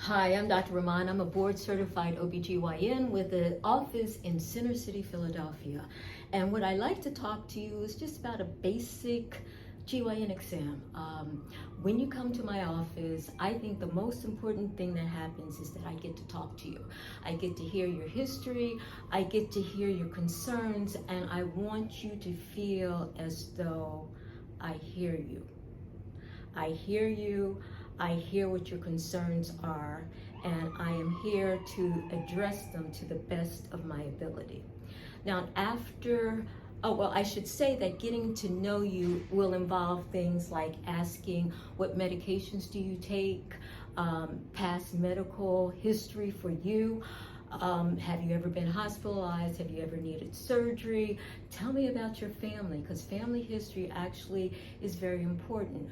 Hi, I'm Dr. Rahman. I'm a board-certified OBGYN with an office in Center City, Philadelphia. And what I like to talk to you is just about a basic GYN exam. When you come to my office, I think the most important thing that happens is that I get to talk to you. I get to hear your history, I get to hear your concerns, and I want you to feel as though I hear you. I hear you. I hear what your concerns are, and I am here to address them to the best of my ability. Now, I should say that getting to know you will involve things like asking what medications do you take, past medical history for you. Have you ever been hospitalized? Have you ever needed surgery? Tell me about your family, because family history actually is very important.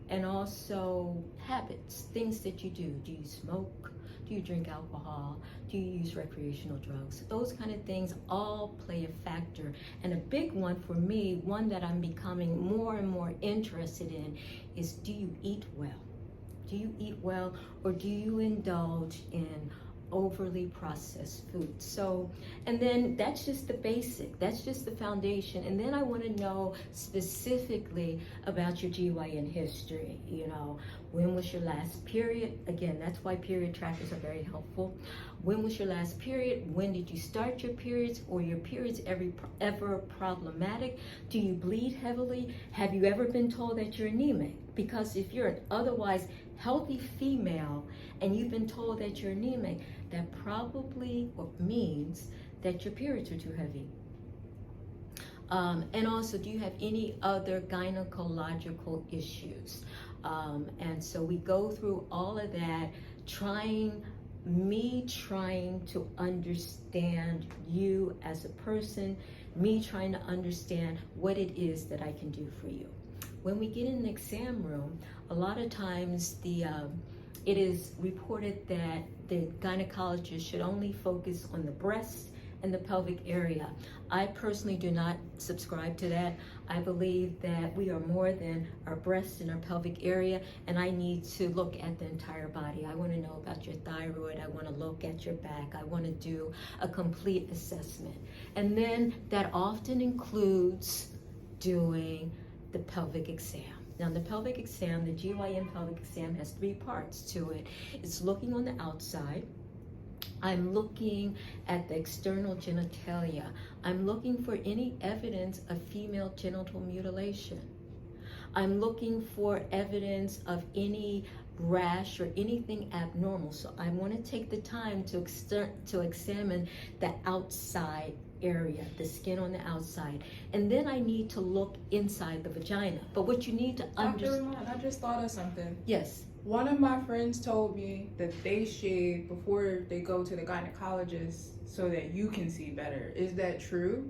And also habits, things that you do. Do you smoke? Do you drink alcohol? Do you use recreational drugs? Those kind of things all play a factor. And a big one for me, one that I'm becoming more and more interested in, is do you eat well? Do you eat well, or do you indulge in overly processed food? So, and then that's just the basic, that's just the foundation. And then I want to know specifically about your GYN history. You know, when was your last period? Again, that's why period trackers are very helpful. When was your last period? When did you start your periods? Or your periods ever problematic? Do you bleed heavily? Have you ever been told that you're anemic? Because if you're an otherwise healthy female and you've been told that you're anemic, that probably means that your periods are too heavy. And also, do you have any other gynecological issues? And so we go through all of that, trying to understand you as a person, me trying to understand what it is that I can do for you. When we get in the exam room, a lot of times it is reported that the gynecologist should only focus on the breast and the pelvic area. I personally do not subscribe to that. I believe that we are more than our breast and our pelvic area, and I need to look at the entire body. I want to know about your thyroid. I want to look at your back. I want to do a complete assessment. And then that often includes doing the pelvic exam. Now, the pelvic exam, the GYN pelvic exam, has 3 parts to it. It's looking on the outside. I'm looking at the external genitalia. I'm looking for any evidence of female genital mutilation. I'm looking for evidence of any rash or anything abnormal. So I want to take the time to examine the outside area, the skin on the outside. And then I need to look inside the vagina. But what you need to understand... Dr. Rahman, I just thought of something. Yes. One of my friends told me that they shave before they go to the gynecologist so that you can see better. Is that true?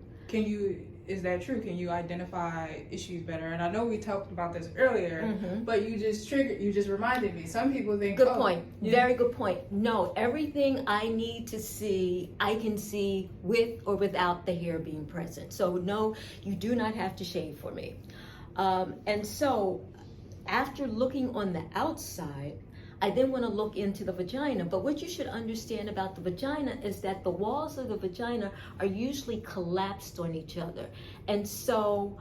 Is that true? Can you identify issues better? And I know we talked about this earlier, but you just reminded me. Some people think, good point. Very good point. No, everything I need to see, I can see with or without the hair being present. So no, you do not have to shave for me. And so after looking on the outside, I then want to look into the vagina. But what you should understand about the vagina is that the walls of the vagina are usually collapsed on each other. And so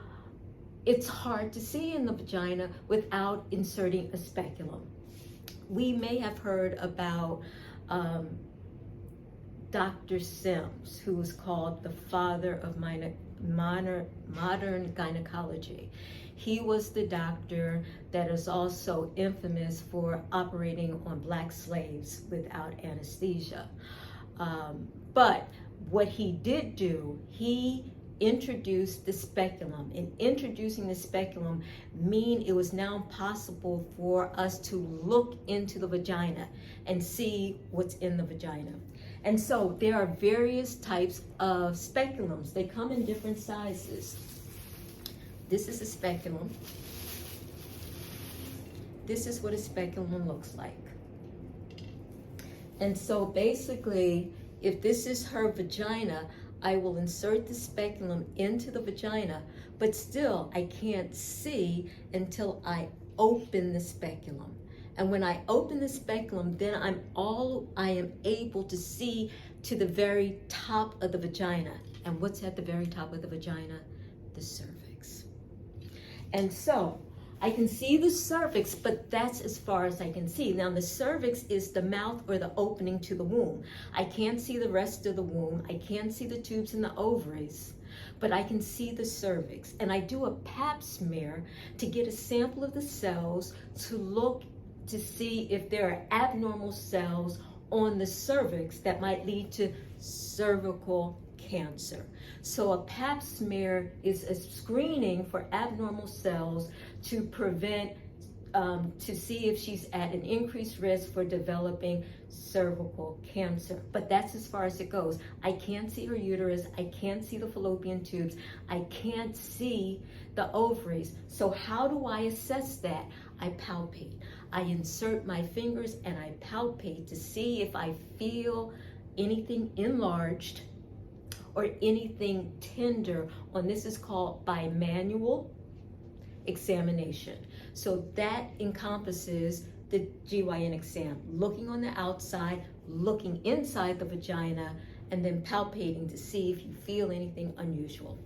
it's hard to see in the vagina without inserting a speculum. We may have heard about Dr. Sims, who was called the father of modern gynecology. He was the doctor that is also infamous for operating on black slaves without anesthesia. But what he did do, he introduced the speculum. In introducing the speculum, it was now possible for us to look into the vagina and see what's in the vagina. And so there are various types of speculums. They come in different sizes. This is a speculum. This is what a speculum looks like. And so basically, if this is her vagina, I will insert the speculum into the vagina, but still I can't see until I open the speculum. And when I open the speculum, then I am able to see to the very top of the vagina. And what's at the very top of the vagina? The cervix. And so I can see the cervix, but that's as far as I can see. Now the cervix is the mouth or the opening to the womb. I can't see the rest of the womb. I can't see the tubes and the ovaries, but I can see the cervix. And I do a pap smear to get a sample of the cells to look to see if there are abnormal cells on the cervix that might lead to cervical cancer. So a pap smear is a screening for abnormal cells to prevent, to see if she's at an increased risk for developing cervical cancer. But that's as far as it goes. I can't see her uterus. I can't see the fallopian tubes. I can't see the ovaries. So how do I assess that? I palpate. I insert my fingers and I palpate to see if I feel anything enlarged or anything tender on, this is called bimanual examination. So that encompasses the GYN exam, looking on the outside, looking inside the vagina, and then palpating to see if you feel anything unusual.